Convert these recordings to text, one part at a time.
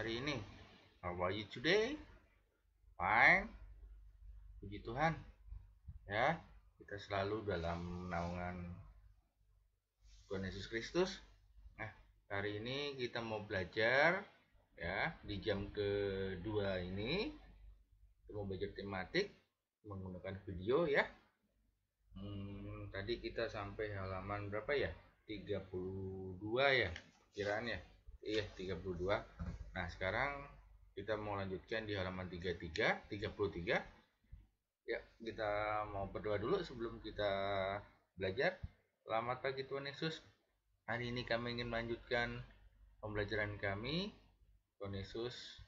hari ini? How are you today? Fine. Puji Tuhan. Ya, kita selalu dalam naungan Tuhan Yesus Kristus. Nah, hari ini kita mau belajar ya di jam kedua ini. Kita mau belajar tematik menggunakan video ya. Tadi kita sampai halaman berapa ya? 32 ya kiraan ya. Iya, 32. Nah, sekarang kita mau lanjutkan di halaman 33. Ya, kita mau berdoa dulu sebelum kita belajar. Selamat pagi Tuhan Yesus. Hari ini kami ingin melanjutkan pembelajaran kami. Tuhan Yesus,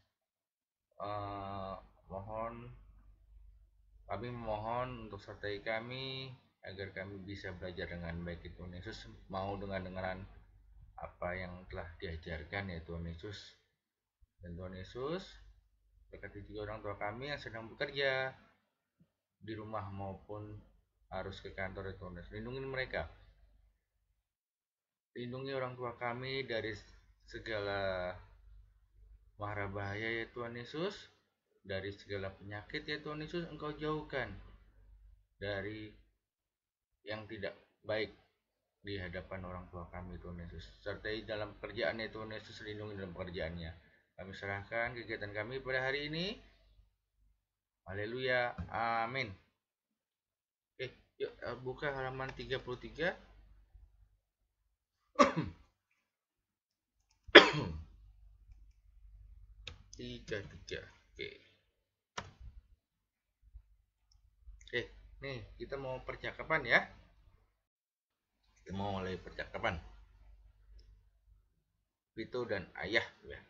kami memohon untuk sertai kami agar kami bisa belajar dengan baik. Tuhan Yesus mau dengar-dengaran apa yang telah diajarkan ya Tuhan Yesus. Dan Tuhan Yesus berkati juga orang tua kami yang sedang bekerja di rumah maupun harus ke kantor ya Tuhan Yesus. Lindungi mereka. Lindungi orang tua kami dari segala mara bahaya ya Tuhan Yesus. Dari segala penyakit ya Tuhan Yesus, Engkau jauhkan dari yang tidak baik di hadapan orang tua kami Tuhan Yesus. Sertai dalam pekerjaannya Tuhan Yesus, lindungi dalam pekerjaannya. Kami serahkan kegiatan kami pada hari ini. Haleluya, amin. Oke, yuk buka halaman 33. Oke, nih kita mau percakapan ya. Kita mau mulai percakapan. Vito dan ayah ya.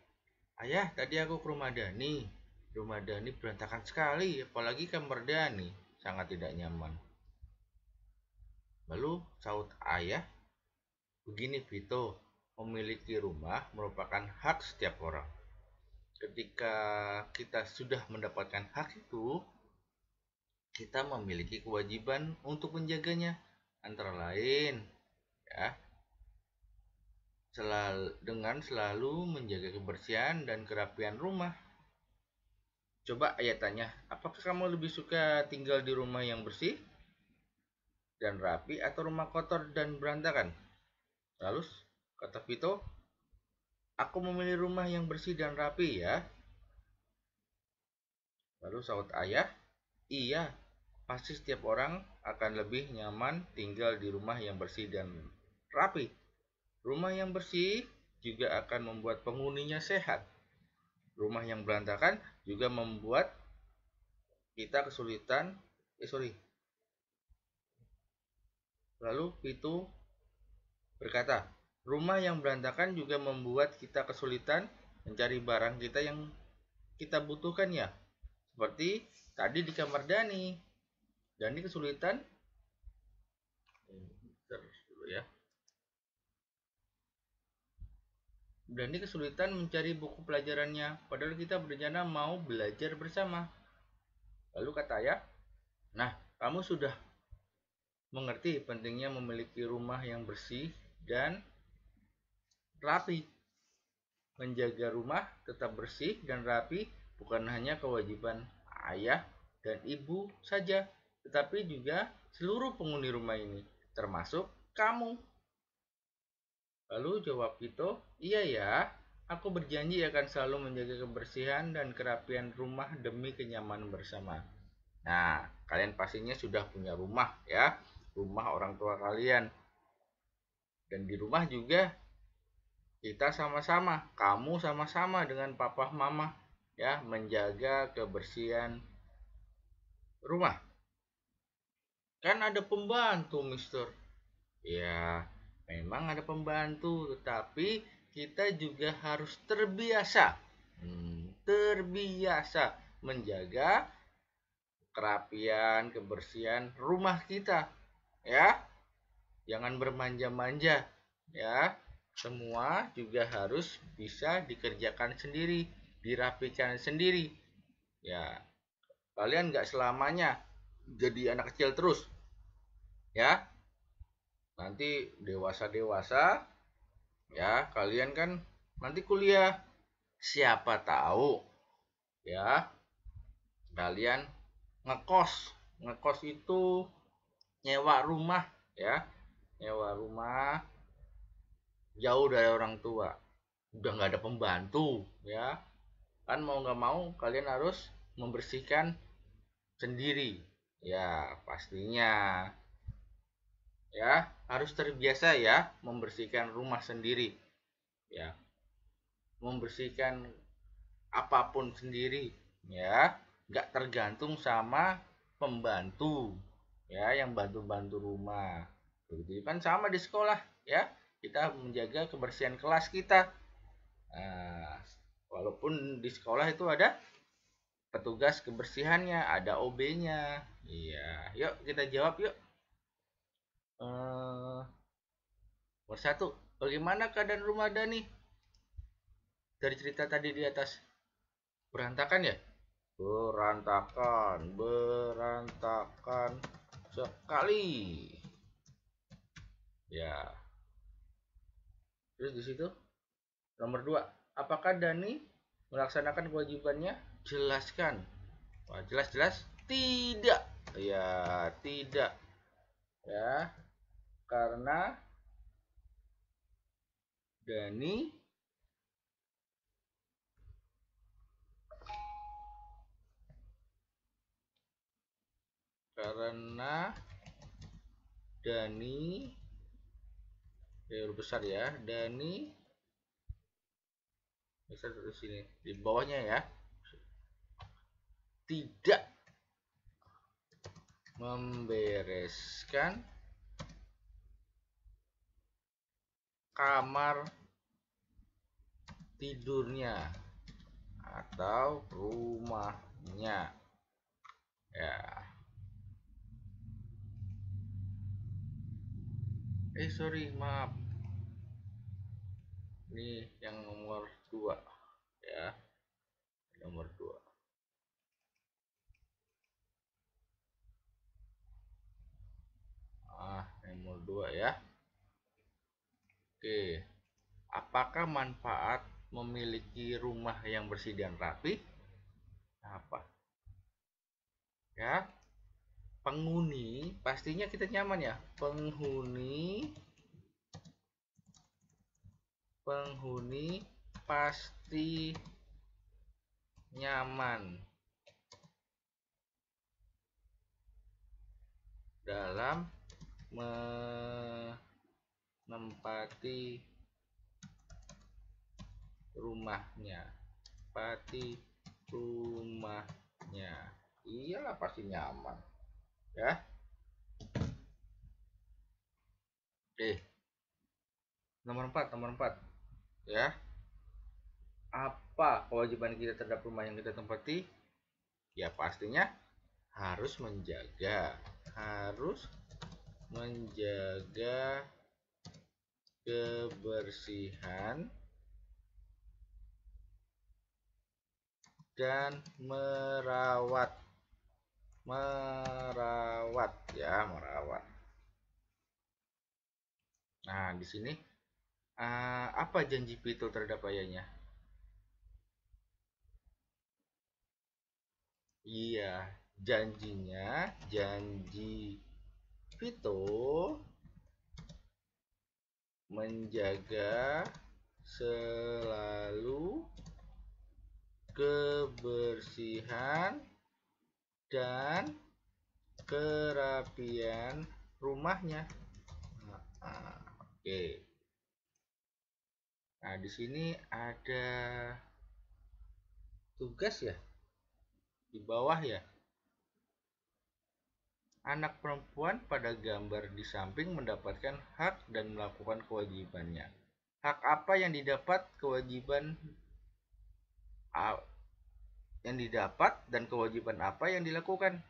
Ayah, tadi aku ke rumah Dani. Rumah Dani berantakan sekali, apalagi kamar Dani sangat tidak nyaman. Lalu saut ayah, begini Vito, memiliki rumah merupakan hak setiap orang. Ketika kita sudah mendapatkan hak itu, kita memiliki kewajiban untuk menjaganya. Antara lain ya, dengan selalu menjaga kebersihan dan kerapian rumah. Coba ayah tanya, apakah kamu lebih suka tinggal di rumah yang bersih dan rapi atau rumah kotor dan berantakan? Lalu kata Vito, aku memilih rumah yang bersih dan rapi ya. Lalu saut ayah, iya, pasti setiap orang akan lebih nyaman tinggal di rumah yang bersih dan rapi. Rumah yang bersih juga akan membuat penghuninya sehat. Rumah yang berantakan juga membuat kita kesulitan. Lalu Vito berkata, rumah yang berantakan juga membuat kita kesulitan mencari barang kita yang kita butuhkan ya. Seperti tadi di kamar Dani. Dani kesulitan. Dani kesulitan mencari buku pelajarannya, padahal kita berencana mau belajar bersama. Lalu kata ayah, nah kamu sudah mengerti pentingnya memiliki rumah yang bersih dan rapi. Menjaga rumah tetap bersih dan rapi bukan hanya kewajiban ayah dan ibu saja, tetapi juga seluruh penghuni rumah ini, termasuk kamu. Lalu jawab Vito, iya ya, aku berjanji akan selalu menjaga kebersihan dan kerapian rumah demi kenyamanan bersama. Nah, kalian pastinya sudah punya rumah ya, rumah orang tua kalian. Dan di rumah juga kita sama-sama, kamu sama-sama dengan papa mama ya, menjaga kebersihan rumah. Kan ada pembantu, Mister. Ya, memang ada pembantu, tetapi kita juga harus terbiasa menjaga kerapian, kebersihan rumah kita ya. Jangan bermanja-manja ya. Semua juga harus bisa dikerjakan sendiri, dirapikan sendiri ya. Kalian gak selamanya jadi anak kecil terus ya. Nanti dewasa ya, kalian kan nanti kuliah, siapa tahu ya kalian ngekos. Ngekos itu nyewa rumah ya, nyewa rumah jauh dari orang tua, udah nggak ada pembantu ya kan, mau nggak mau kalian harus membersihkan sendiri ya, pastinya ya harus terbiasa ya membersihkan rumah sendiri ya, membersihkan apapun sendiri ya, nggak tergantung sama pembantu ya yang bantu-bantu rumah. Begitu kan sama di sekolah ya, kita menjaga kebersihan kelas kita. Nah, walaupun di sekolah itu ada petugas kebersihannya, ada OB-nya. Iya, yuk kita jawab yuk. Nomor satu, bagaimana keadaan rumah Dani? Dari cerita tadi di atas, berantakan ya? Berantakan sekali. Ya, terus di situ nomor dua, apakah Dani melaksanakan kewajibannya? Jelaskan. Wah, jelas-jelas tidak. Ya, tidak. Ya, karena Dani karena Dani huruf besar ya, Dani besar terus sini di bawahnya ya, tidak membereskan kamar tidurnya atau rumahnya ya. Sorry, maaf, ini yang nomor 2 ya, nomor 2. Nomor 2 ya. Oke, apakah manfaat memiliki rumah yang bersih dan rapi? Apa ya, penghuni pastinya kita nyaman ya, penghuni pasti nyaman dalam menempati rumahnya, iyalah pasti nyaman ya. Nomor 4 ya, apa kewajiban kita terhadap rumah yang kita tempati? Ya pastinya harus menjaga kebersihan dan merawat ya, merawat. Nah, di sini apa janji Vito terhadap ayahnya? Iya, janji Vito menjaga selalu kebersihan dan kerapian rumahnya. Oke. Nah, di sini ada tugas ya di bawah ya. Anak perempuan pada gambar di samping mendapatkan hak dan melakukan kewajibannya. Hak apa yang didapat, kewajiban yang didapat, dan kewajiban apa yang dilakukan?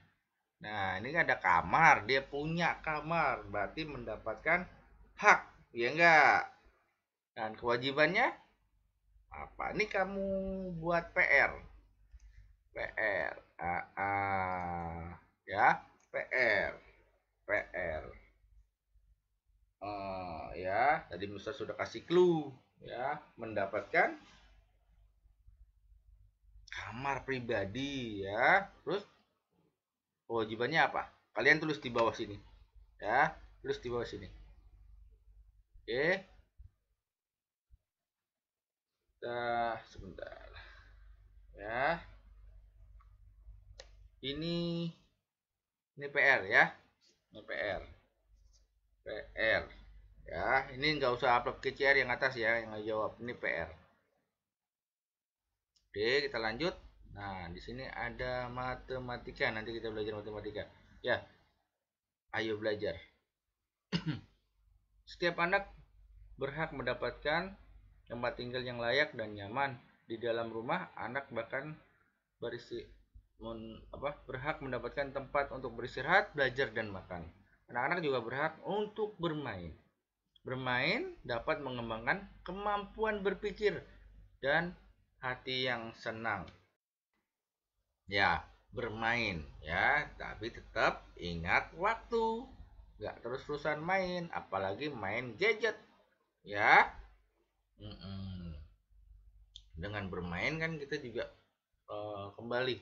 Nah, ini ada kamar, dia punya kamar, berarti mendapatkan hak, ya enggak? Dan kewajibannya apa? Ini kamu buat PR. Ya, PR. Ya, tadi Musa sudah kasih clue ya, mendapatkan kamar pribadi ya. Terus kewajibannya apa? Kalian tulis di bawah sini ya, tulis di bawah sini. Oke. Sebentar ya. Ini PR ya. Ini PR. PR ya. Ini nggak usah upload ke CR yang atas ya, yang jawab. Ini PR. Oke, kita lanjut. Nah, di sini ada matematika. Nanti kita belajar matematika. Ya, ayo belajar. Setiap anak berhak mendapatkan tempat tinggal yang layak dan nyaman. Di dalam rumah, anak bahkan berhak mendapatkan tempat untuk beristirahat, belajar, dan makan. Anak-anak juga berhak untuk bermain. Bermain dapat mengembangkan kemampuan berpikir dan hati yang senang. Ya, bermain ya, tapi tetap ingat waktu. Nggak terus-terusan main, apalagi main gadget ya. Dengan bermain kan kita juga kembali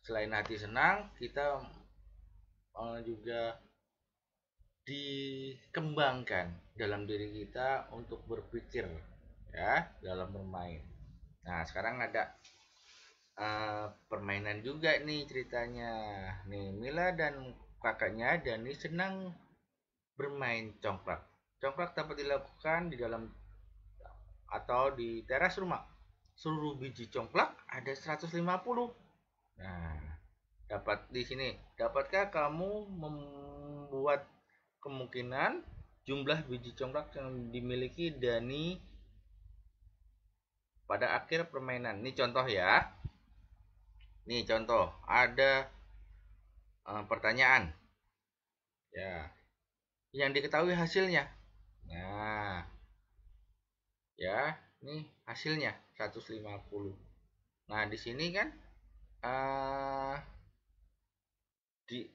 selain hati senang, kita juga dikembangkan dalam diri kita untuk berpikir ya dalam bermain. Nah, sekarang ada permainan juga nih ceritanya. Nih, Mila dan kakaknya Dani senang bermain congklak. Congklak dapat dilakukan di dalam atau di teras rumah. Seluruh biji congklak ada 150. Nah, dapat di sini. Dapatkah kamu membuat kemungkinan jumlah biji congklak yang dimiliki Dani pada akhir permainan? Ini contoh ya. Nih contoh, ada pertanyaan. Ya, yang diketahui hasilnya. Nah, ya, ini hasilnya 150. Nah, di sini kan di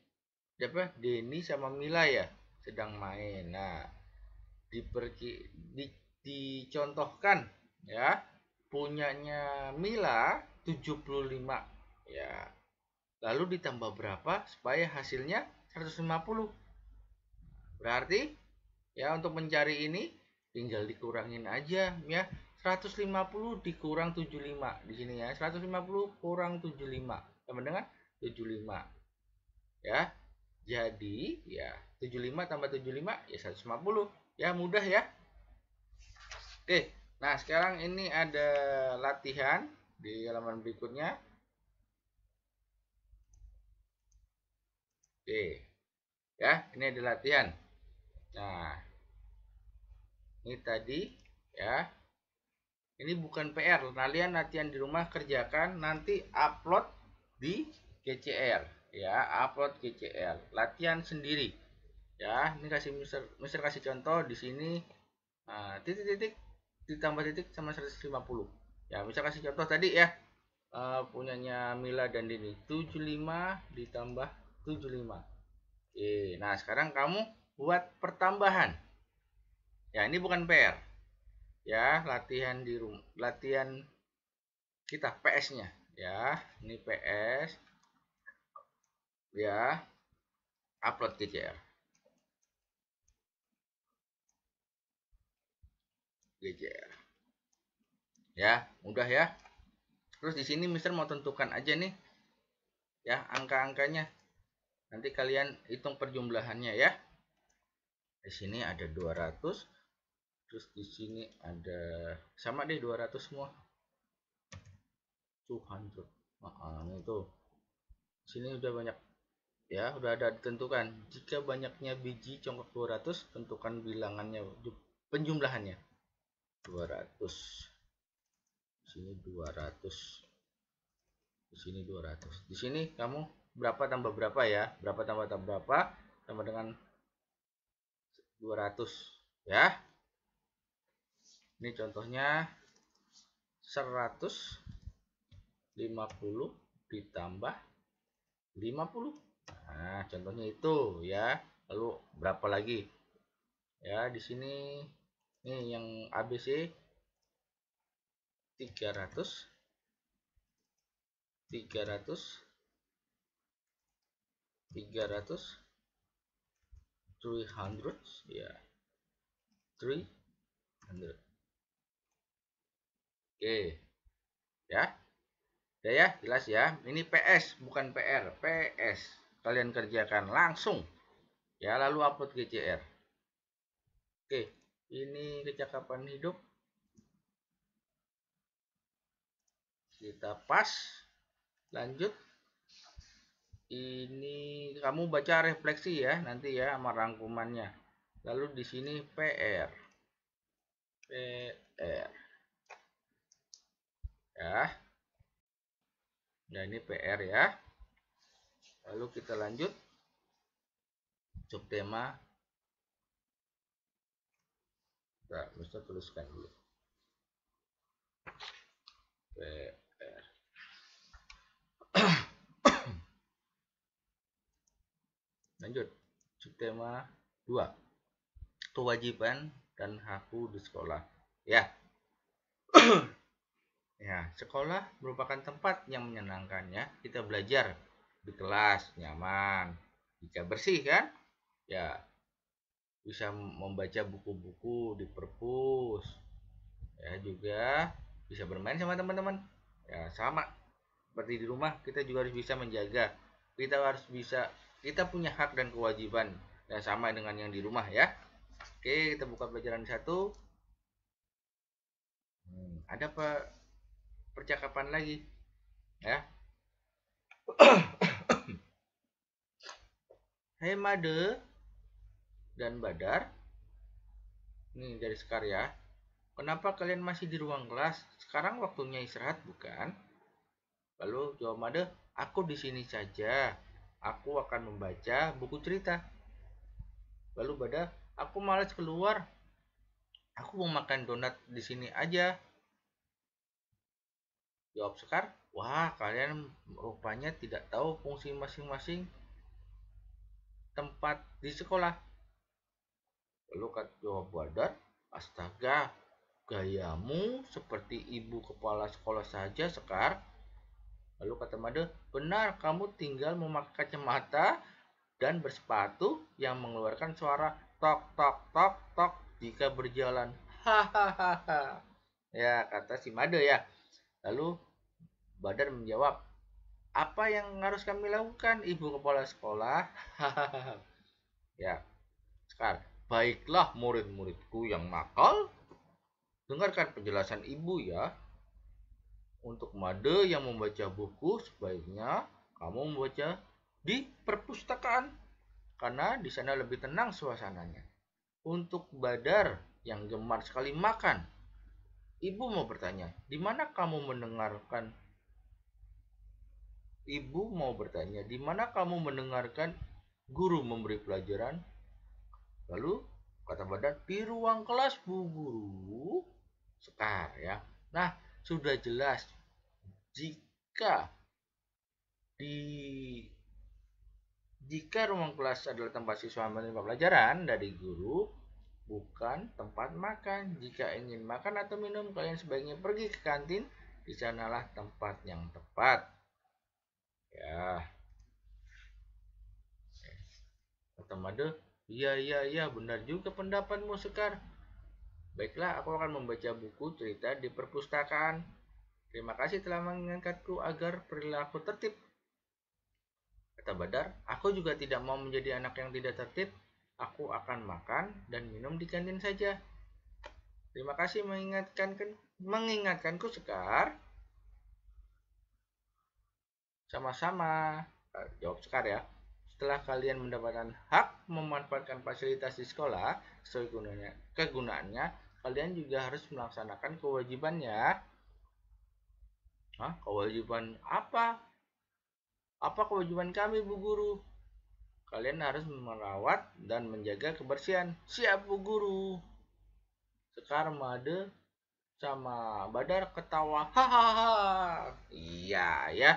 apa Denny sama Mila ya sedang main. Nah, dicontohkan ya, punyanya Mila 75 ya. Lalu ditambah berapa supaya hasilnya 150? Berarti ya untuk mencari ini tinggal dikurangin aja ya. 150 dikurang 75 di sini ya. 150 kurang 75 sama dengan 75 ya. Jadi ya 75 tambah 75 ya 150 ya, mudah ya. Oke, nah sekarang ini ada latihan di halaman berikutnya. Oke ya, ini ada latihan. Nah, ini tadi ya, ini bukan PR, kalian latihan di rumah kerjakan, nanti upload di GCR ya, upload GCR, latihan sendiri ya. Ini kasih Mister kasih contoh di sini. Nah, titik-titik ditambah titik sama 150 ya. Mister kasih contoh tadi ya, punyanya Mila dan Dini 75 ditambah 75. Oke, nah sekarang kamu buat pertambahan ya. Ini bukan PR ya, latihan di rumah, latihan kita PS nya ya. Ini PS ya, upload GCR. GCR ya, mudah ya. Terus di sini Mister mau tentukan aja nih ya angka-angkanya, nanti kalian hitung perjumlahannya ya. Di sini ada 200, terus di sini ada sama deh 200 semua, 200. Itu sini udah banyak ya, udah ada ditentukan. Jika banyaknya biji congklak 200, tentukan bilangannya, penjumlahannya 200. Di sini 200, di sini 200. Di sini kamu berapa tambah berapa ya, berapa tambah berapa sama dengan 200 ya. Ini contohnya 150 ditambah 50. Nah, contohnya itu ya. Lalu berapa lagi? Ya, di sini nih yang ABC 300 300 300 300 ya, 300. Oke ya, udah ya, jelas ya. Ini PS bukan PR, PS. Kalian kerjakan langsung ya, lalu upload GCR. Oke, ini kecakapan hidup kita pas. Lanjut, ini kamu baca refleksi ya nanti ya sama rangkumannya. Lalu di sini PR ya. Nah, ini PR ya. Lalu kita lanjut subtema. Nah, mesti tuliskan dulu PR. Lanjut subtema 2, kewajiban dan hakku di sekolah ya. Ya, sekolah merupakan tempat yang menyenangkan ya. Kita belajar di kelas nyaman, jika bersih kan ya, bisa membaca buku-buku di perpus ya, juga bisa bermain sama teman-teman ya, sama seperti di rumah. Kita juga harus bisa menjaga, kita punya hak dan kewajiban yang sama dengan yang di rumah ya. Oke, kita buka pelajaran 1. Ada percakapan lagi ya. Hai Made dan Badar, ini dari Sekar ya. Kenapa kalian masih di ruang kelas? Sekarang waktunya istirahat bukan? Lalu jawab Made, aku di sini saja. Aku akan membaca buku cerita. Lalu Badar, aku malas keluar. Aku mau makan donat di sini aja. Jawab Sekar, wah kalian rupanya tidak tahu fungsi masing-masing tempat di sekolah. Lalu jawab Badar, astaga, gayamu seperti ibu kepala sekolah saja Sekar. Lalu kata Made, benar, kamu tinggal memakai kacamata dan bersepatu yang mengeluarkan suara tok tok tok tok jika berjalan. Hahaha. Ya, kata si Made ya. Lalu Badar menjawab, apa yang harus kami lakukan, ibu kepala sekolah? Hahaha. Ya, Sekar, baiklah murid-muridku yang nakal, dengarkan penjelasan ibu ya. Untuk Made yang membaca buku, sebaiknya kamu membaca di perpustakaan karena di sana lebih tenang suasananya. Untuk Badar yang gemar sekali makan, ibu mau bertanya, di mana kamu mendengarkan? Ibu mau bertanya, di mana kamu mendengarkan guru memberi pelajaran? Lalu kata Badar, di ruang kelas Bu Guru. Sekar ya. Nah, sudah jelas jika ruang kelas adalah tempat siswa menerima pelajaran dari guru, bukan tempat makan. Jika ingin makan atau minum, kalian sebaiknya pergi ke kantin. Di sanalah tempat yang tepat. Ya. Kata Made, iya, benar juga pendapatmu Sekar. Baiklah, aku akan membaca buku cerita di perpustakaan. Terima kasih telah mengingatkanku agar perilaku tertib. Kata Badar, aku juga tidak mau menjadi anak yang tidak tertib. Aku akan makan dan minum di kantin saja. Terima kasih mengingatkanku Sekar. Sama-sama, jawab Sekar ya. Setelah kalian mendapatkan hak memanfaatkan fasilitas di sekolah sesuai kegunaannya, kalian juga harus melaksanakan kewajibannya. Hah? Kewajiban apa? Apa kewajiban kami, Bu Guru? Kalian harus merawat dan menjaga kebersihan. Siap, Bu Guru. Sekar, Made, sama Badar ketawa. Hahaha. Iya ya.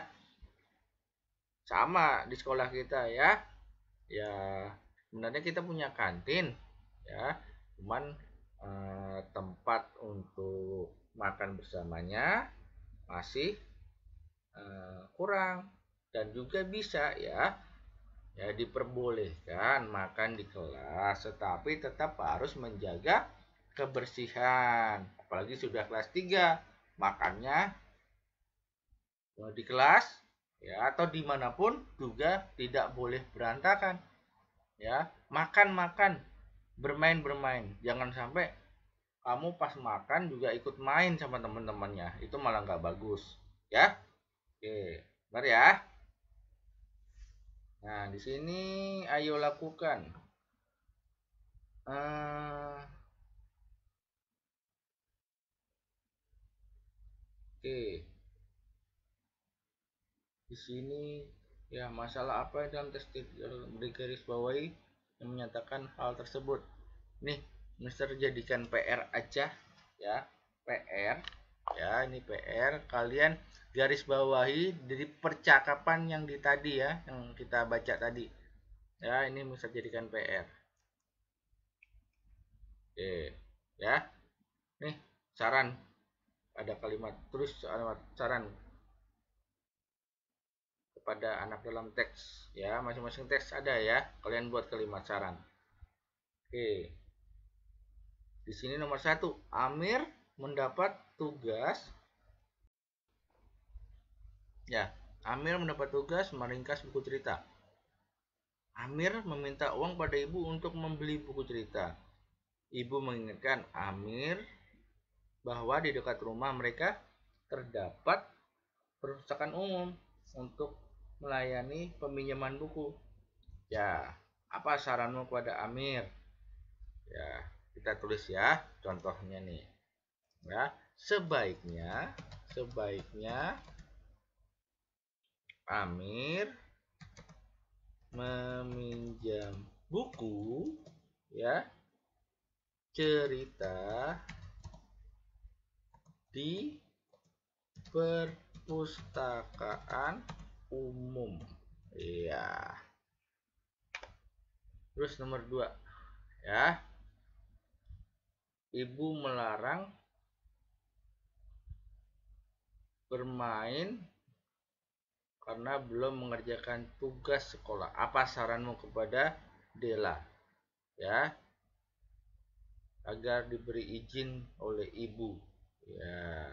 Sama di sekolah kita ya. Ya, sebenarnya kita punya kantin ya. Cuman tempat untuk makan bersamanya masih kurang, dan juga bisa ya diperbolehkan makan di kelas, tetapi tetap harus menjaga kebersihan. Apalagi sudah kelas 3, makannya di kelas ya atau dimanapun juga tidak boleh berantakan ya. Makan bermain, jangan sampai kamu pas makan juga ikut main sama teman-temannya, itu malah nggak bagus ya. Oke, benar ya. Nah, di sini ayo lakukan oke, di sini ya masalah apa dalam tes garis bawahi yang menyatakan hal tersebut. Nih, Mister jadikan PR aja ya, PR ya, ini PR. Kalian garis bawahi dari percakapan yang di tadi ya, yang kita baca tadi ya. Ini Mister jadikan PR. Oke ya, nih saran, ada kalimat terus saran kepada anak dalam teks ya, masing-masing teks ada ya, kalian buat kalimat saran. Oke, di sini nomor 1, Amir mendapat tugas ya. Amir mendapat tugas meringkas buku cerita. Amir meminta uang pada ibu untuk membeli buku cerita. Ibu mengingatkan Amir bahwa di dekat rumah mereka terdapat perpustakaan umum untuk melayani peminjaman buku. Ya, apa saranmu kepada Amir? Ya, kita tulis ya contohnya nih. Ya, sebaiknya Amir meminjam buku ya cerita di perpustakaan umum. Iya. Terus nomor 2 ya. Ibu melarang bermain karena belum mengerjakan tugas sekolah. Apa saranmu kepada Dela ya, agar diberi izin oleh ibu ya.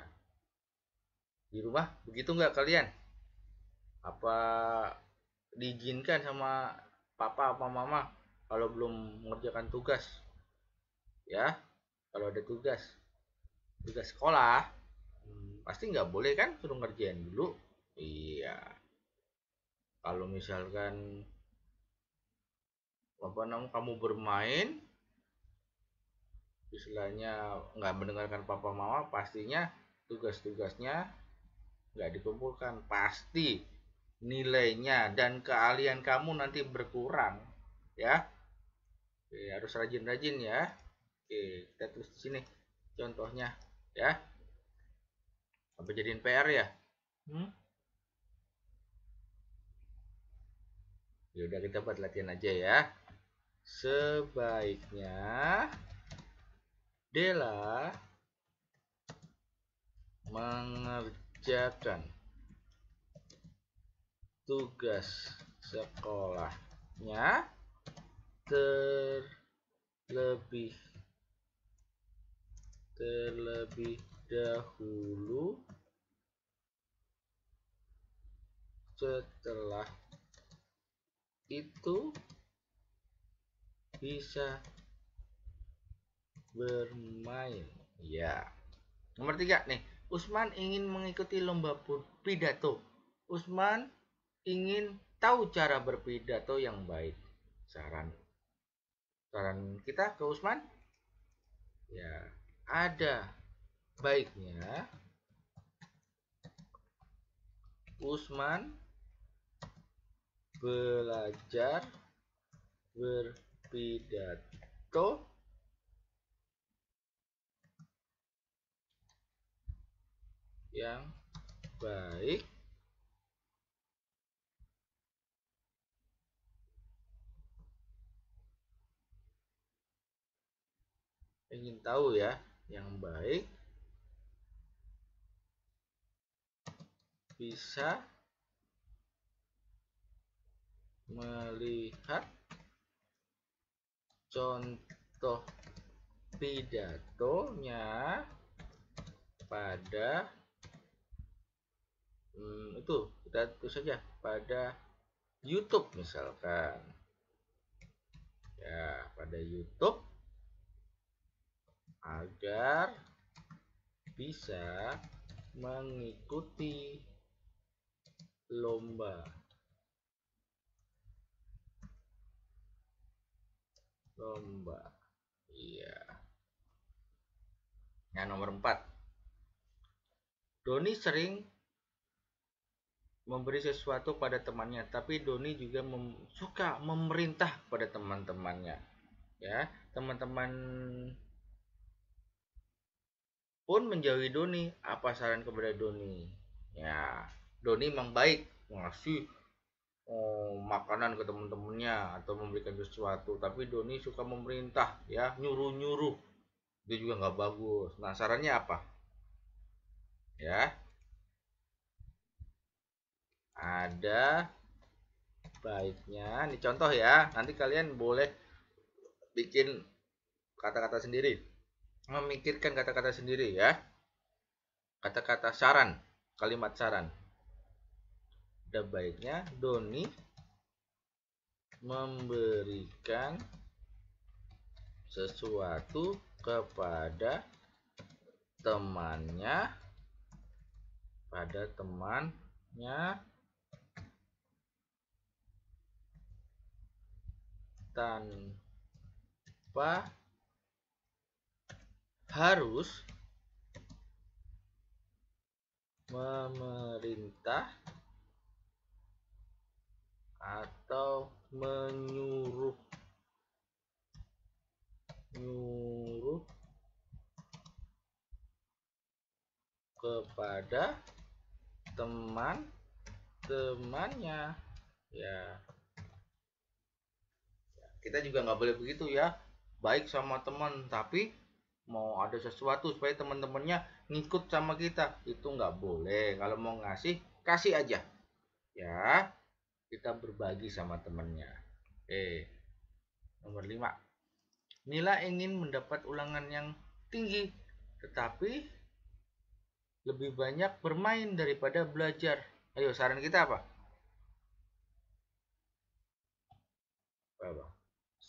Di rumah begitu nggak kalian? Apa diizinkan sama papa apa mama kalau belum mengerjakan tugas ya? Kalau ada tugas sekolah, pasti nggak boleh kan, suruh ngerjain dulu. Iya, kalau misalkan apa namanya kamu bermain istilahnya nggak mendengarkan papa mama, pastinya tugas-tugasnya nggak dikumpulkan, pasti nilainya dan keahlian kamu nanti berkurang ya. Oke, harus rajin-rajin ya. Oke, kita tulis di sini contohnya ya. Apa jadiin PR ya? Ya udah, kita buat latihan aja ya. Sebaiknya Dela mengerjakan tugas sekolahnya terlebih dahulu setelah itu bisa bermain ya. Nomor 3 nih, Usman ingin mengikuti lomba pidato. Usman ingin tahu cara berpidato yang baik. Saran kita ke Usman ya, ada baiknya Usman belajar berpidato yang baik ingin tahu ya yang baik bisa melihat contoh pidatonya pada itu kita tulis saja pada YouTube misalkan ya, pada YouTube agar bisa mengikuti lomba iya. Yang nomor 4, Doni sering memberi sesuatu pada temannya, tapi Doni juga suka memerintah pada teman-temannya. Ya, teman-teman pun menjauhi Doni. Apa saran kepada Doni? Ya, Doni memang baik ngasih makanan ke teman-temannya atau memberikan sesuatu, tapi Doni suka memerintah, ya, nyuruh-nyuruh. Itu juga nggak bagus. Nah, sarannya apa? Ya, ada baiknya. Ini contoh ya. Nanti kalian boleh bikin kata-kata sendiri, memikirkan kata-kata sendiri ya. Kata-kata saran, kalimat saran. Ada baiknya Doni memberikan sesuatu kepada temannya tanpa harus memerintah atau menyuruh kepada teman-temannya ya. Kita juga nggak boleh begitu ya, baik sama teman tapi mau ada sesuatu supaya teman-temannya ngikut sama kita, itu nggak boleh. Kalau mau ngasih, kasih aja ya, kita berbagi sama temannya. Nomor 5, Nila ingin mendapat ulangan yang tinggi, tetapi lebih banyak bermain daripada belajar. Ayo, saran kita apa?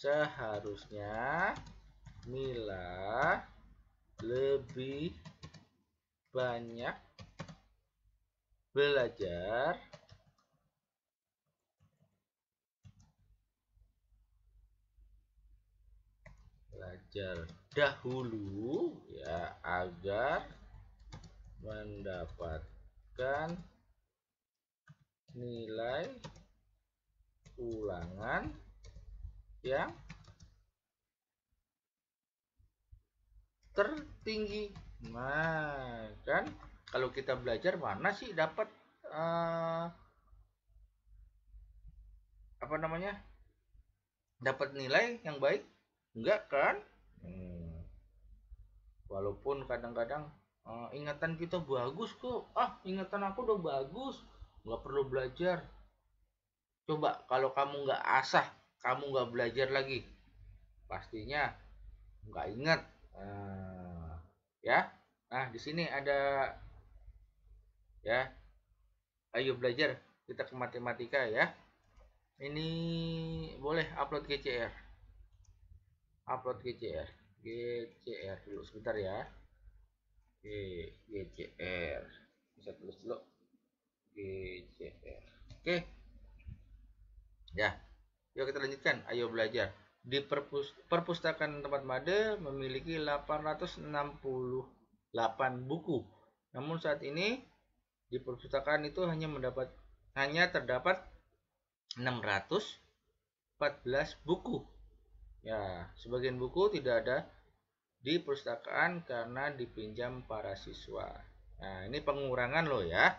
Seharusnya Nila lebih banyak belajar dahulu ya, agar mendapatkan nilai ulangan yang tertinggi. Nah, kan kalau kita belajar mana sih dapat dapat nilai yang baik? Enggak kan? Walaupun kadang-kadang ingatan kita bagus kok. Ingatan aku udah bagus, nggak perlu belajar. Coba kalau kamu nggak asah, kamu nggak belajar lagi, pastinya nggak ingat. Ya. Nah, di sini ada ya. Ayo belajar, kita ke matematika ya. Ini boleh upload GCR. GCR dulu sebentar ya. Oke, GCR. Bisa tulis dulu. GCR. Oke. Ya. Yuk kita lanjutkan. Ayo belajar. Di perpustakaan tempat Made memiliki 868 buku. Namun saat ini di perpustakaan itu hanya terdapat 614 buku. Ya, sebagian buku tidak ada di perpustakaan karena dipinjam para siswa. Nah, ini pengurangan loh ya.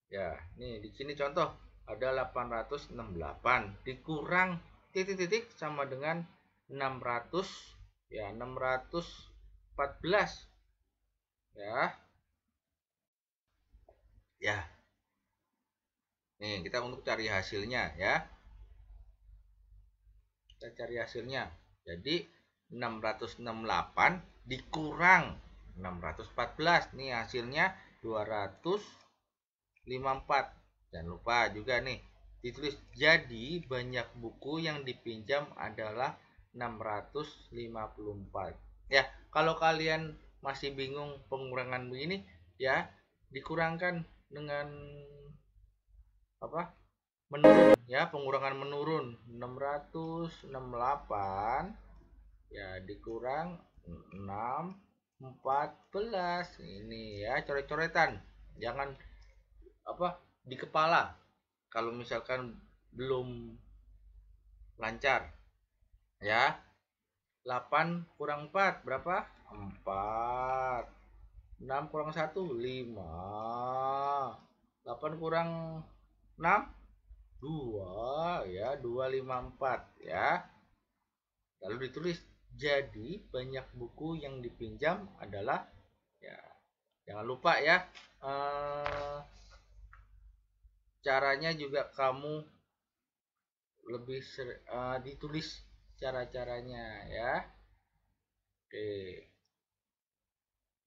Ya, nih di sini contoh ada 868 dikurang titik-titik sama dengan 600 ya, 614 ya. Ya, nih kita untuk cari hasilnya ya. Kita cari hasilnya. Jadi 668 dikurang 614. Nih hasilnya 254. Jangan lupa juga nih ditulis, jadi banyak buku yang dipinjam adalah 654. Ya, kalau kalian masih bingung pengurangan begini ya, dikurangkan dengan apa? Menurun ya, pengurangan menurun 668 ya dikurang 614. Ini ya coret-coretan. Jangan apa di kepala kalau misalkan belum lancar ya. 8 kurang 4 berapa? 4. 6 kurang 1 5. 8 kurang 6 2 ya, 254 ya. Lalu ditulis, jadi banyak buku yang dipinjam adalah ya. Jangan lupa ya, caranya juga kamu lebih ditulis cara-caranya ya. Oke.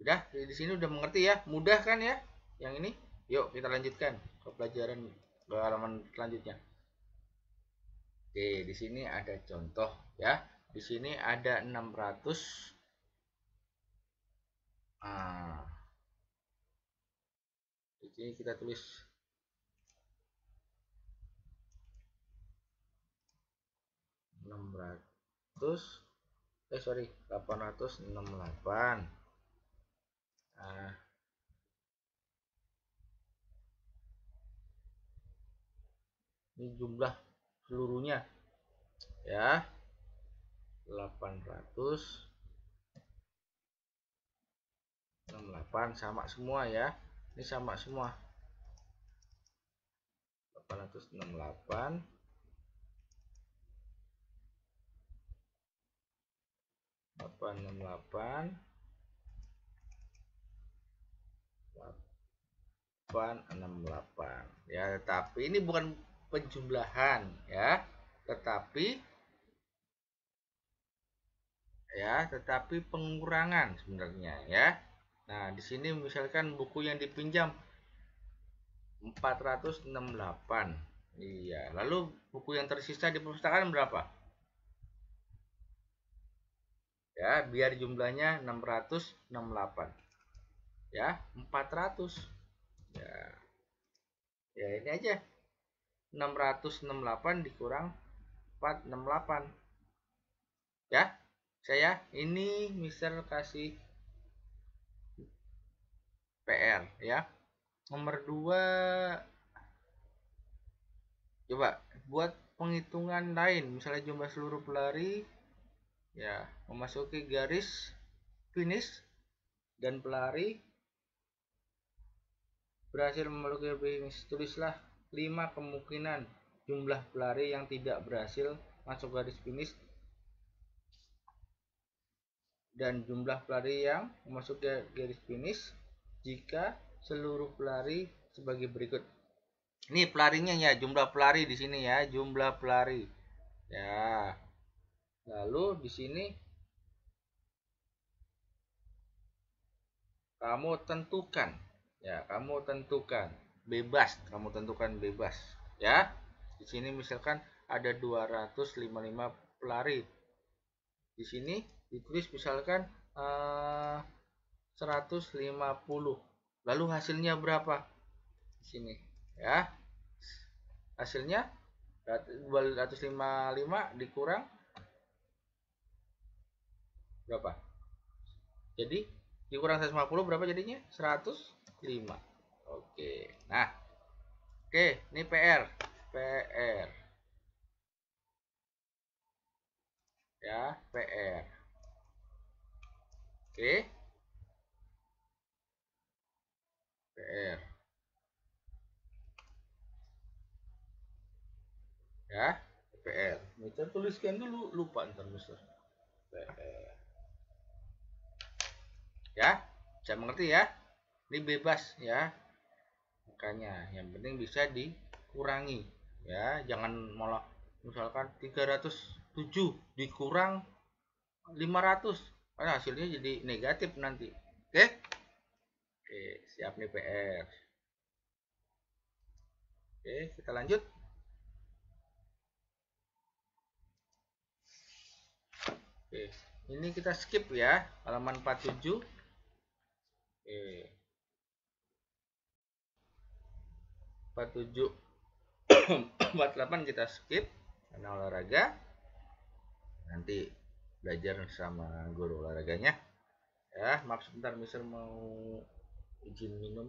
Udah, di sini udah mengerti ya, mudah kan ya yang ini. Yuk kita lanjutkan ke pelajaran ke halaman selanjutnya. Oke, di sini ada contoh ya. Di sini ada 600. Di sini kita tulis 600 868. Nah, ini jumlah seluruhnya ya, 868 sama semua ya. Ini sama semua, 868 868 868 ya. Tetapi ini bukan penjumlahan ya, tetapi pengurangan sebenarnya ya. Nah, di sini misalkan buku yang dipinjam 468. Iya, lalu buku yang tersisa di perpustakaan berapa? Ya, biar jumlahnya 668. Ya, 400. Ya. Ya, ini aja. 668 dikurang 468. Ya. Saya ini Mister kasih PR ya. Nomor 2, coba buat penghitungan lain, misalnya jumlah seluruh pelari ya, memasuki garis finish dan pelari berhasil memasuki finish. Tulislah 5 kemungkinan jumlah pelari yang tidak berhasil masuk garis finish dan jumlah pelari yang memasuki garis finish jika seluruh pelari sebagai berikut. Ini pelarinya ya, jumlah pelari di sini ya, jumlah pelari. Ya. Lalu di sini kamu tentukan ya, bebas, kamu tentukan bebas ya. Di sini misalkan ada 255 pelari. Di sini ditulis misalkan 150. Lalu hasilnya berapa? Di sini ya. Hasilnya 255 dikurang berapa? Jadi dikurang 150 berapa jadinya? 105. Oke. Nah, oke, ini PR. PR. Ya, PR. Oke. PR. Ya, PR. Mister tuliskan dulu, lupa ntar Mister. PR. Ya, saya mengerti ya. Ini bebas ya. angkanya, yang penting bisa dikurangi ya, jangan malah misalkan 307 dikurang 500 karena hasilnya jadi negatif nanti. Oke, siap nih PR. Oke, kita lanjut. Oke, ini kita skip ya, halaman 47. Oke, 47 48 kita skip karena olahraga, nanti belajar sama guru olahraganya ya. Maaf sebentar, mister mau izin minum.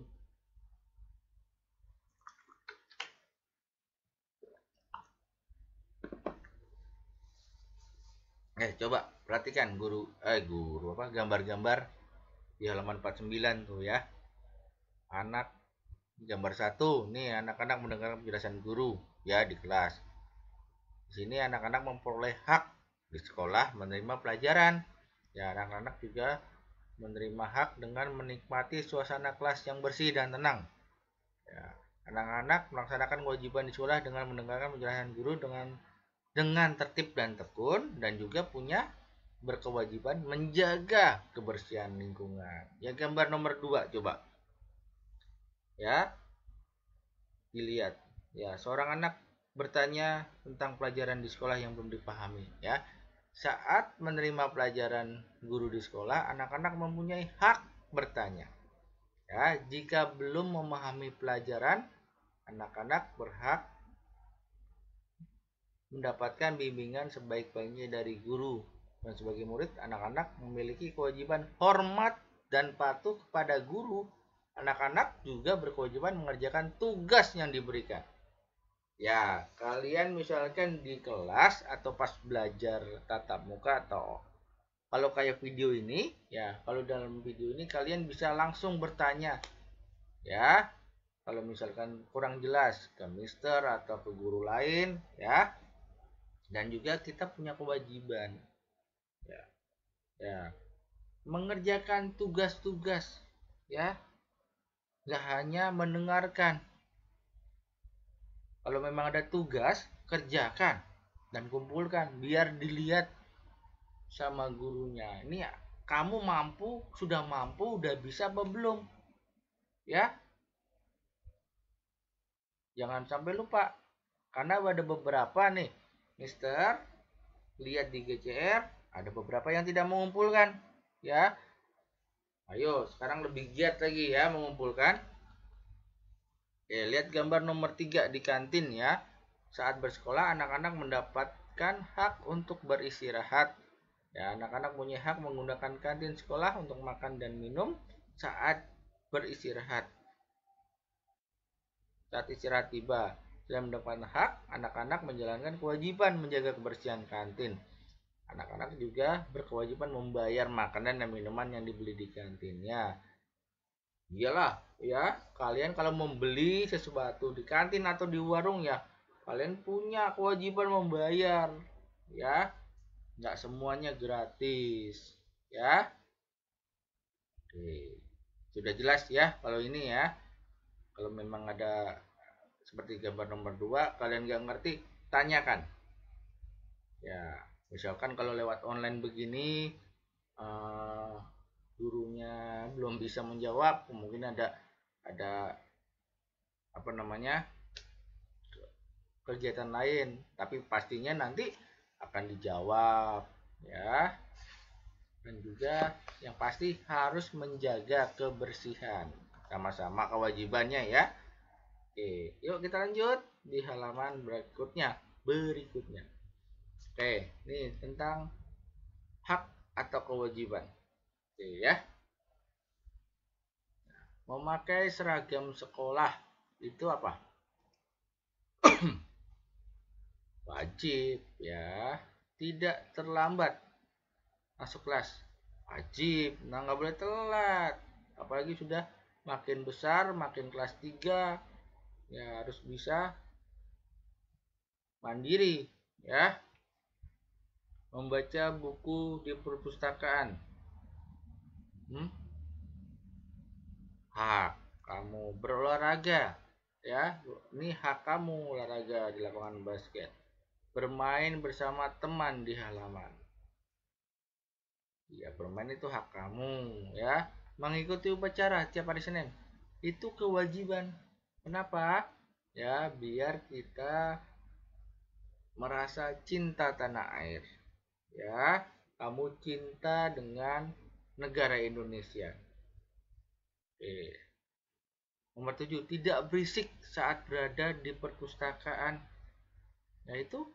Coba perhatikan guru apa gambar-gambar di halaman 49 tuh ya. Anak gambar 1 nih, anak-anak mendengarkan penjelasan guru ya di kelas. Di sini anak-anak memperoleh hak di sekolah menerima pelajaran. Ya, anak-anak juga menerima hak dengan menikmati suasana kelas yang bersih dan tenang. Ya, anak-anak melaksanakan kewajiban di sekolah dengan mendengarkan penjelasan guru dengan tertib dan tekun, dan juga punya berkewajiban menjaga kebersihan lingkungan. Ya, gambar nomor 2 coba. Ya, dilihat. Ya, seorang anak bertanya tentang pelajaran di sekolah yang belum dipahami ya. Saat menerima pelajaran guru di sekolah, anak-anak mempunyai hak bertanya. Ya, jika belum memahami pelajaran, anak-anak berhak mendapatkan bimbingan sebaik-baiknya dari guru. Dan sebagai murid, anak-anak memiliki kewajiban hormat dan patuh kepada guru. Anak-anak juga berkewajiban mengerjakan tugas yang diberikan. Ya, kalian misalkan di kelas atau pas belajar tatap muka, atau kalau kayak video ini, ya, kalau dalam video ini kalian bisa langsung bertanya. Ya, kalau misalkan kurang jelas ke mister atau ke guru lain, ya. Dan juga kita punya kewajiban, ya, mengerjakan tugas-tugas, ya, nggak hanya mendengarkan. Kalau memang ada tugas, kerjakan dan kumpulkan biar dilihat sama gurunya. Ini kamu mampu, sudah bisa apa belum? Ya, jangan sampai lupa. Karena ada beberapa nih, mister lihat di GCR ada beberapa yang tidak mengumpulkan. Ya, ayo sekarang lebih giat lagi ya mengumpulkan. Lihat gambar nomor 3 di kantin ya. Saat bersekolah, anak-anak mendapatkan hak untuk beristirahat. Ya, anak-anak punya hak menggunakan kantin sekolah untuk makan dan minum saat beristirahat. Saat istirahat tiba, sudah mendapatkan hak, anak-anak menjalankan kewajiban menjaga kebersihan kantin. Anak-anak juga berkewajiban membayar makanan dan minuman yang dibeli di kantinnya. Iyalah ya, kalian kalau membeli sesuatu di kantin atau di warung ya, kalian punya kewajiban membayar ya, nggak semuanya gratis ya. Oke, sudah jelas ya kalau ini ya. Kalau memang ada seperti gambar nomor 2 kalian nggak ngerti, tanyakan ya. Misalkan kalau lewat online begini, gurunya belum bisa menjawab, mungkin ada apa namanya kegiatan lain, tapi pastinya nanti akan dijawab ya. Dan juga yang pasti harus menjaga kebersihan, sama-sama kewajibannya ya. Oke, yuk kita lanjut di halaman berikutnya. Oke, ini tentang hak atau kewajiban. Oke ya. Memakai seragam sekolah itu apa? Wajib ya. Tidak terlambat masuk kelas. Wajib. Nah, nggak boleh telat. Apalagi sudah makin besar, makin kelas 3, ya harus bisa mandiri ya. Membaca buku di perpustakaan. Hak. Kamu berolahraga ya. Ini hak kamu olahraga di lapangan basket. Bermain bersama teman di halaman. Ya, bermain itu hak kamu, ya. Mengikuti upacara tiap hari Senin itu kewajiban. Kenapa? Ya, biar kita merasa cinta tanah air. Ya, kamu cinta dengan negara Indonesia. Oke. Nomor 7, tidak berisik saat berada di perpustakaan. Nah, itu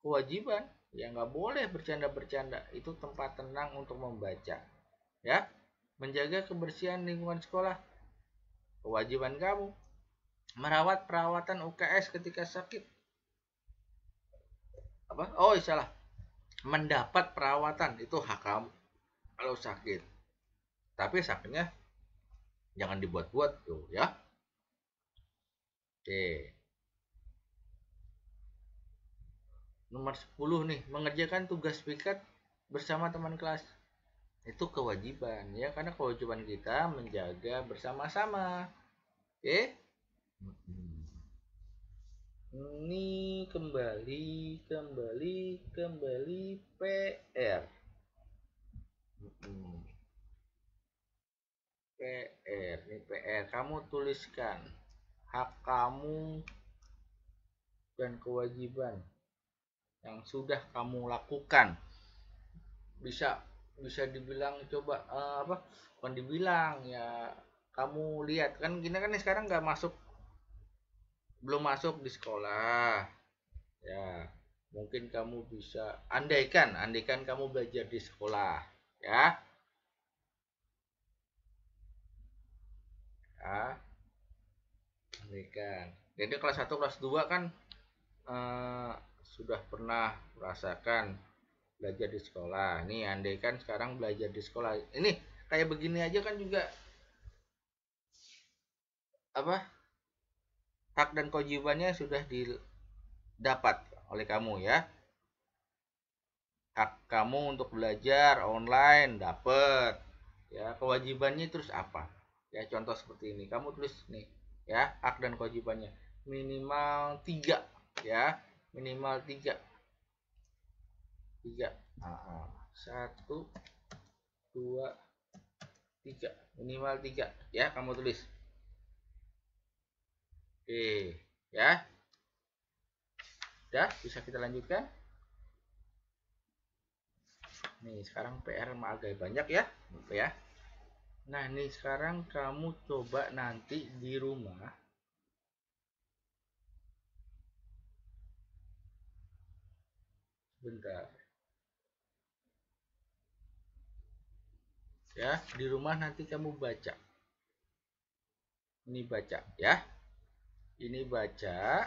kewajiban. Ya, nggak boleh bercanda-bercanda. Itu tempat tenang untuk membaca. Ya, menjaga kebersihan lingkungan sekolah. Kewajiban kamu. Merawat perawatan UKS ketika sakit. Apa? Oh, salah. Mendapat perawatan itu hak kamu kalau sakit. Tapi sakitnya jangan dibuat-buat tuh, ya. Oke. Nomor 10 nih, mengerjakan tugas piket bersama teman kelas. Itu kewajiban, ya, karena kewajiban kita menjaga bersama-sama. Oke. Ini kembali PR. PR, ini PR. Kamu tuliskan hak kamu dan kewajiban yang sudah kamu lakukan. Bisa dibilang coba apa? Bukan dibilang ya, kamu lihat kan gini kan sekarang nggak masuk, belum masuk di sekolah, ya. Mungkin kamu bisa andaikan kamu belajar di sekolah, ya. Ya, andaikan. Jadi kelas 1 kelas 2 kan eh, sudah pernah merasakan belajar di sekolah. Nih, andaikan sekarang belajar di sekolah. Ini kayak begini aja kan juga apa? Hak dan kewajibannya sudah didapat oleh kamu, ya. Hak kamu untuk belajar online dapat. Ya, kewajibannya terus apa? Ya, contoh seperti ini. Kamu tulis nih, ya, hak dan kewajibannya. Minimal 3, ya. Minimal 3. 3. Nah, 1 2 3. Minimal 3, ya, kamu tulis. Oke, ya. Udah, bisa kita lanjutkan. Nih, sekarang PR agak banyak, ya. Ya. Nah, nih sekarang kamu coba nanti di rumah. Bentar. Ya, di rumah nanti kamu baca. Ini baca, ya. Ini baca.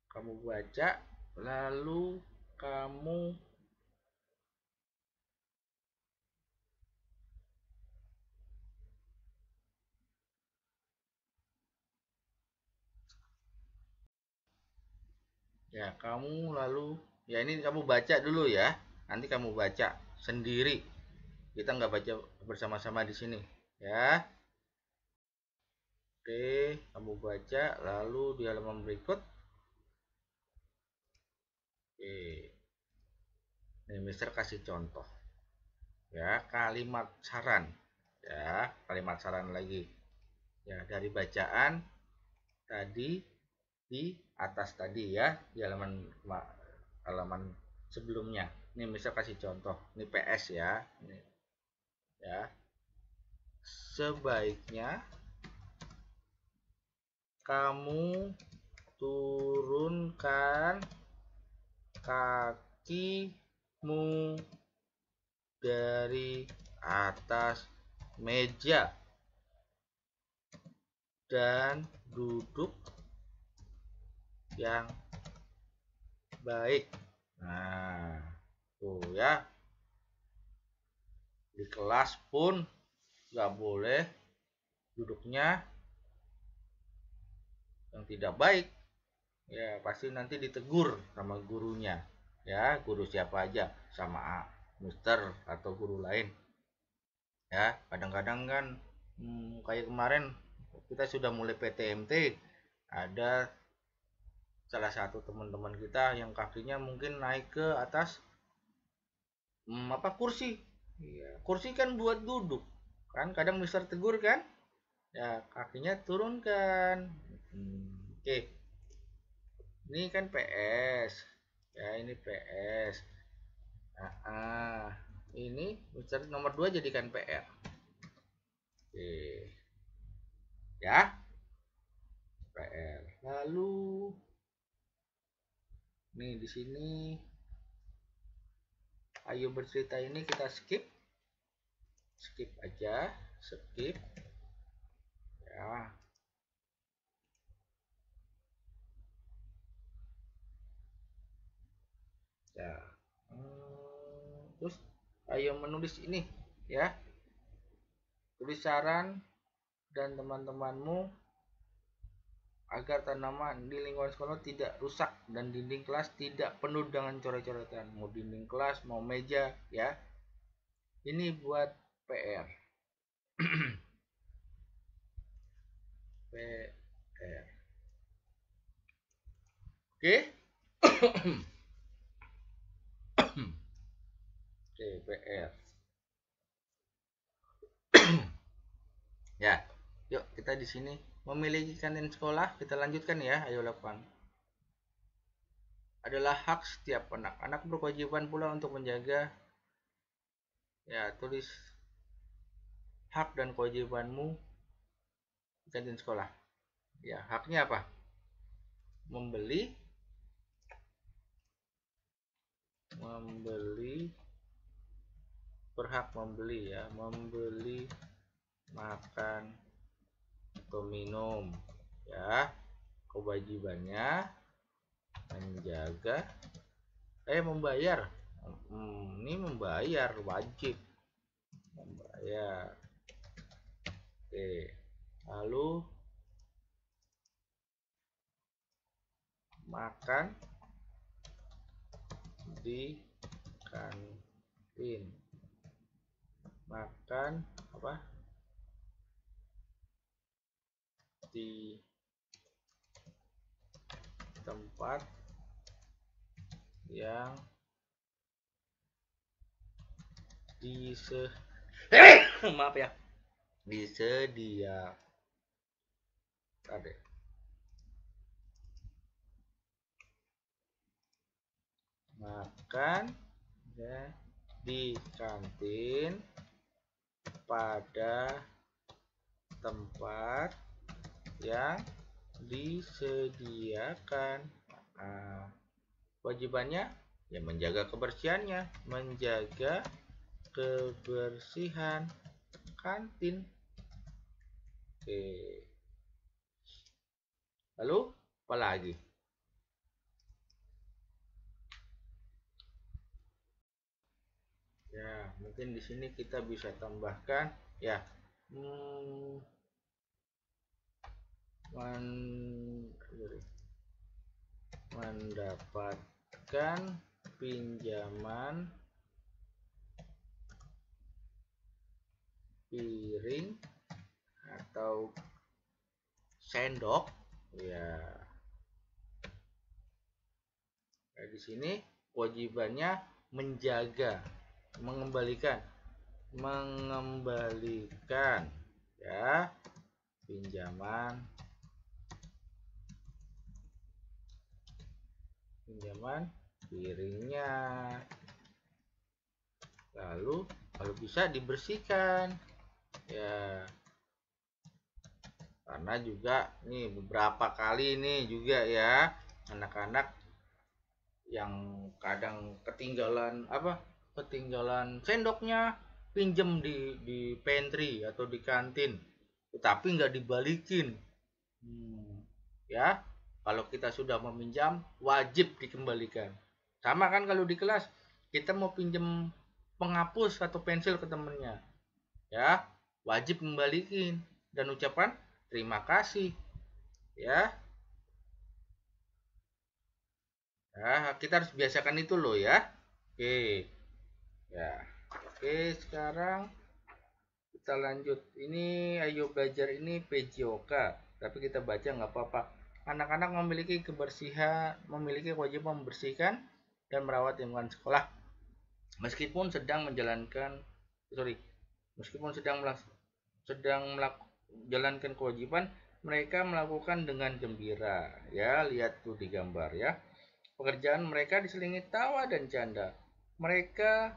Kamu baca, lalu kamu ya, kamu lalu ya ini kamu baca dulu, ya. Nanti kamu baca sendiri. Kita nggak baca bersama-sama di sini, ya. Oke, kamu baca lalu di halaman berikut. Oke. Nih, Mister kasih contoh. Ya, kalimat saran. Ya, kalimat saran lagi. Ya, dari bacaan tadi di atas tadi, ya, di halaman sebelumnya. Ini misal kasih contoh. Ini PS, ya. Ini, ya. Sebaiknya kamu turunkan kakimu dari atas meja dan duduk yang baik. Nah, tuh, ya. Di kelas pun nggak boleh duduknya yang tidak baik. Ya, pasti nanti ditegur sama gurunya. Ya, guru siapa aja, sama mister atau guru lain. Ya, kadang-kadang kan Kayak kemarin kita sudah mulai PTMT, ada salah satu teman-teman kita yang kakinya mungkin naik ke atas kursi. Iya, kursi kan buat duduk kan, kadang Mister tegur kan, ya kakinya turunkan. Oke, ini kan PS ya, ini PS. Ini Mister nomor 2 jadikan PR. Oke ya, PR. Lalu nih di sini ayo bercerita ini kita skip aja, skip ya. Ya, terus ayo menulis ini ya, tulis saran dan teman-temanmu agar tanaman di lingkungan sekolah tidak rusak dan dinding kelas tidak penuh dengan coret-coretan, mau dinding kelas mau meja ya. Ini buat PR. PR. Oke. Oke, PR. Ya, yuk kita di sini memiliki kantin sekolah. Kita lanjutkan ya, ayo lakukan. Adalah hak setiap anak. Anak berkewajiban pula untuk menjaga. Ya, tulis hak dan kewajibanmu di kantin sekolah. Ya, haknya apa? Membeli berhak membeli ya, membeli makan atau minum ya. Kewajibannya menjaga membayar. Ini membayar, wajib membayar. Oke, lalu makan di kantin. Makan apa? Di tempat yang maaf ya, disediakan. Makan ya di kantin pada tempat yang disediakan. Wajibannya ya menjaga kebersihannya, menjaga kebersihan kantin. Oke, lalu apa lagi? Ya, mungkin di sini kita bisa tambahkan ya, mendapatkan pinjaman piring atau sendok ya. Nah, di sini kewajibannya menjaga, mengembalikan ya pinjaman piringnya. Lalu kalau bisa dibersihkan ya, karena juga nih beberapa kali nih juga ya anak-anak yang kadang ketinggalan sendoknya, pinjem di pantry atau di kantin tetapi nggak dibalikin. Ya, kalau kita sudah meminjam wajib dikembalikan. Sama kan kalau di kelas kita mau pinjem penghapus atau pensil ke temennya ya, wajib kembaliin dan ucapan terima kasih ya. Nah, kita harus biasakan itu loh ya. Oke ya, oke sekarang kita lanjut. Ini ayo belajar ini PJOK, tapi kita baca nggak apa-apa. Anak-anak memiliki kewajiban membersihkan dan merawat lingkungan sekolah meskipun sedang menjalankan kewajiban. Mereka melakukan dengan gembira. Ya, lihat tuh di gambar ya. Pekerjaan mereka diselingi tawa dan canda. Mereka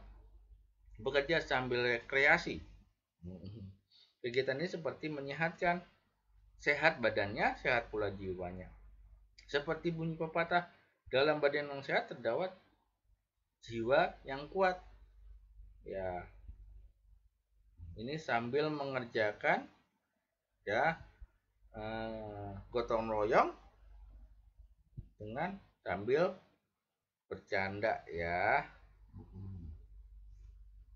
bekerja sambil rekreasi. Kegiatan ini seperti menyehatkan. Sehat badannya, sehat pula jiwanya. Seperti bunyi pepatah, dalam badan yang sehat terdapat jiwa yang kuat. Ya, ini sambil mengerjakan ya gotong royong dengan sambil bercanda ya.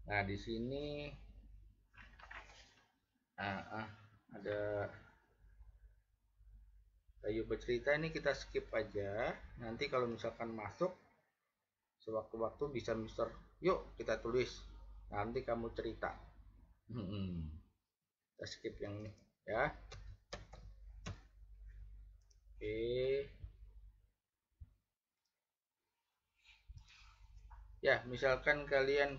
Nah, di sini ada ayo bercerita, ini kita skip aja. Nanti kalau misalkan masuk sewaktu-waktu bisa Mister, yuk kita tulis. Nanti kamu cerita. Kita skip yang ini ya. Oke. Ya, misalkan kalian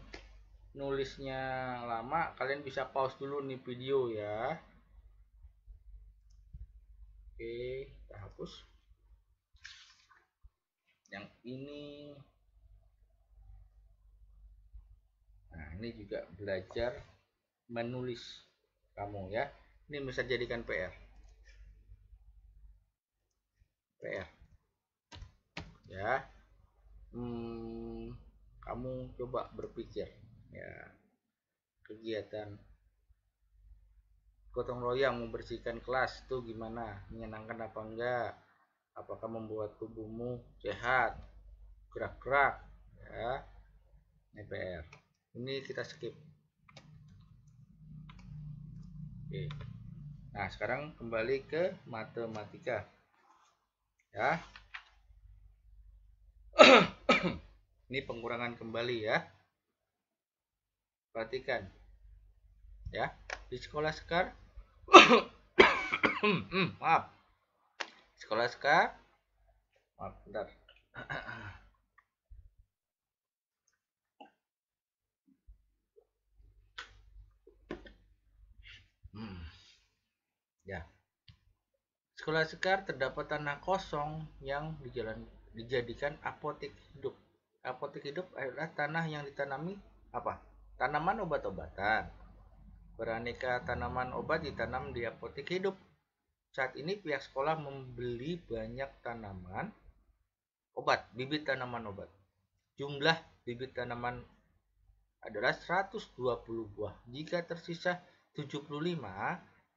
nulisnya lama, kalian bisa pause dulu nih video ya. Oke, kita hapus yang ini. Nah, ini juga belajar menulis kamu ya. Ini bisa jadikan PR ya. Kamu coba berpikir ya, kegiatan gotong royong membersihkan kelas itu gimana, menyenangkan apa enggak, apakah membuat tubuhmu sehat, gerak-gerak ya. Ini PR, ini kita skip. Oke, nah sekarang kembali ke matematika ya. Ini pengurangan kembali ya, perhatikan ya. Di sekolah Sekar maaf, sekolah Sekar, maaf bentar. Ya, sekolah Sekar terdapat tanah kosong yang dijadikan apotek hidup. Apotek hidup adalah tanah yang ditanami apa? Tanaman obat-obatan. Beraneka tanaman obat ditanam di apotek hidup. Saat ini pihak sekolah membeli banyak tanaman obat, bibit tanaman obat. Jumlah bibit tanaman adalah 120 buah. Jika tersisa 75,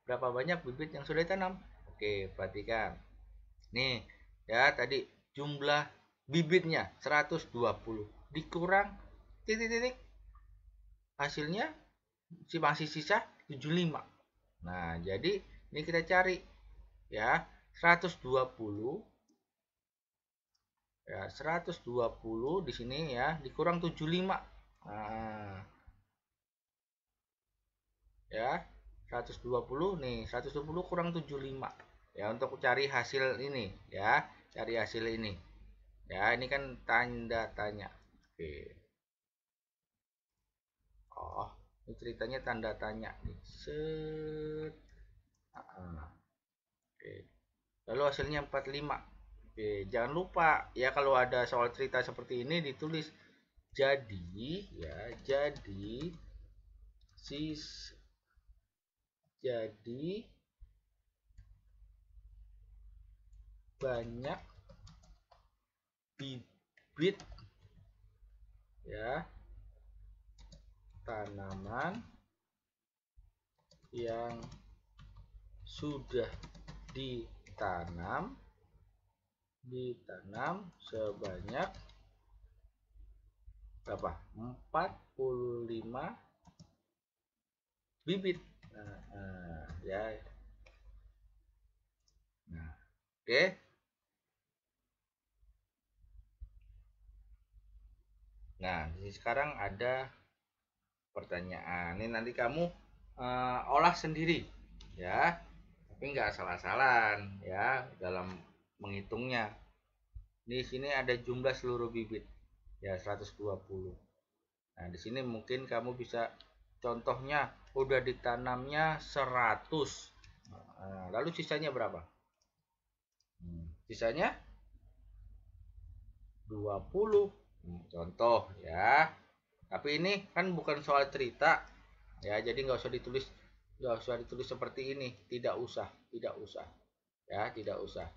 berapa banyak bibit yang sudah ditanam? Oke, perhatikan. Nih, ya tadi jumlah bibitnya 120 dikurang titik-titik. Hasilnya masih sisa 75. Nah, jadi ini kita cari ya, 120 ya, 120 di sini ya dikurang 75. Nah, ya 120 nih, 120 kurang 75 ya, untuk cari hasil ini ya, cari hasil ini ya. Ini kan tanda tanya. Oke, oh ini ceritanya tanda tanya nih. Set. Oke, lalu hasilnya 45. Oke, jangan lupa ya kalau ada soal cerita seperti ini ditulis. Jadi ya, jadi banyak bibit ya tanaman yang sudah ditanam sebanyak berapa? 45 bibit. Ya. Nah, oke. Nah, sekarang ada pertanyaan. Ini nanti kamu olah sendiri ya, tapi nggak salah-salahan ya dalam menghitungnya. Di sini ada jumlah seluruh bibit ya 120. Nah, di sini mungkin kamu bisa contohnya udah ditanamnya 100. Nah, lalu sisanya berapa? Sisanya 20. Contoh ya. Tapi ini kan bukan soal cerita ya, jadi nggak usah ditulis seperti ini. Tidak usah ya, tidak usah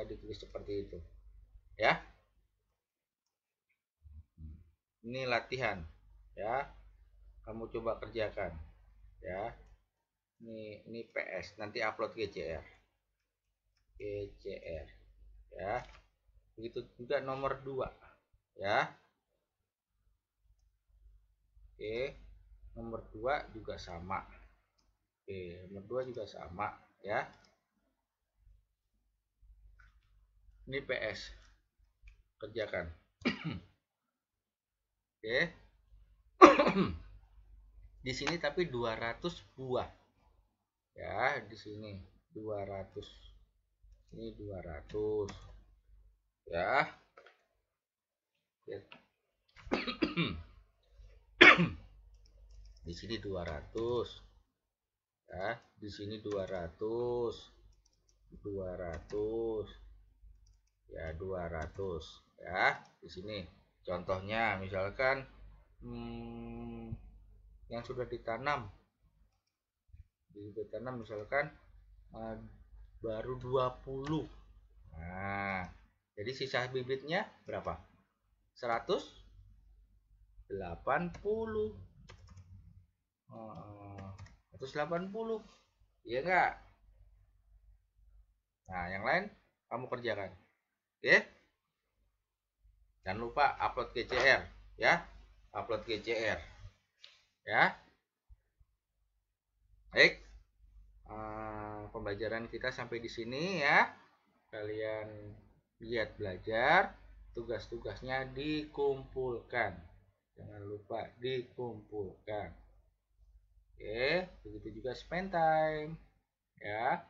ditulis seperti itu ya. Ini latihan ya, kamu coba kerjakan ya. Ini PS, nanti upload GCR ya. Begitu juga nomor 2 ya. Oke, nomor 2 juga sama. Oke, nomor 2 juga sama ya. Ini PS, kerjakan. Oke. Di sini tapi 200 buah. Ya, di sini 200. Ini 200. Ya. Di sini 200. Ya, di sini 200. 200. Ya, 200 ya. Di sini contohnya misalkan yang sudah ditanam misalkan baru 20. Nah, jadi sisa bibitnya berapa? 180. 180, iya enggak? Nah, yang lain kamu kerjakan. Oke? Jangan lupa upload GCR ya. Upload GCR ya. Baik. Pembelajaran kita sampai di sini ya. Kalian giat belajar, tugas-tugasnya dikumpulkan. Jangan lupa dikumpulkan. Oke, begitu juga spend time ya.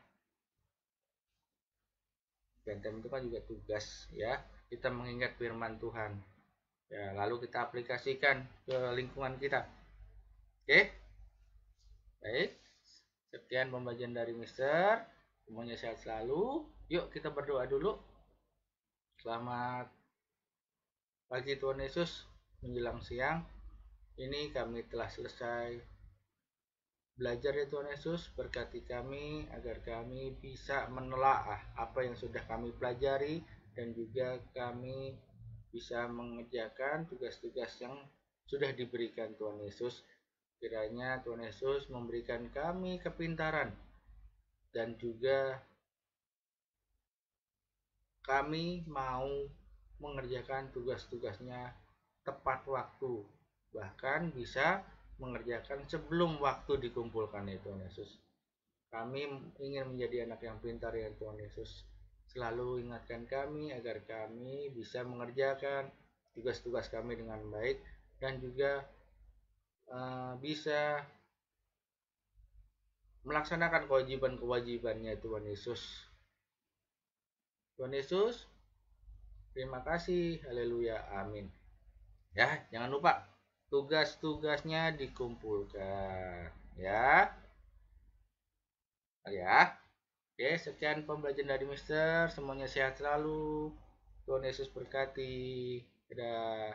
Spend time itu kan juga tugas ya. Kita mengingat firman Tuhan. Ya, lalu kita aplikasikan ke lingkungan kita. Oke? Baik. Sekian pembelajaran dari Mister. Semuanya sehat selalu. Yuk kita berdoa dulu. Selamat pagi Tuhan Yesus, menjelang siang. Ini kami telah selesai belajar ya Tuhan Yesus. Berkati kami agar kami bisa menelaah apa yang sudah kami pelajari, dan juga kami bisa mengerjakan tugas-tugas yang sudah diberikan Tuhan Yesus. Kiranya Tuhan Yesus memberikan kami kepintaran, dan juga kami mau mengerjakan tugas-tugasnya tepat waktu, bahkan bisa mengerjakan sebelum waktu dikumpulkan ya Tuhan Yesus. Kami ingin menjadi anak yang pintar ya Tuhan Yesus. Selalu ingatkan kami agar kami bisa mengerjakan tugas-tugas kami dengan baik, dan juga bisa melaksanakan kewajiban-kewajibannya Tuhan Yesus. Tuhan Yesus, terima kasih. Haleluya. Amin. Ya, jangan lupa tugas-tugasnya dikumpulkan ya. Ya. Oke, sekian pembelajaran dari Mister. Semuanya sehat selalu. Tuhan Yesus berkati. Dadah.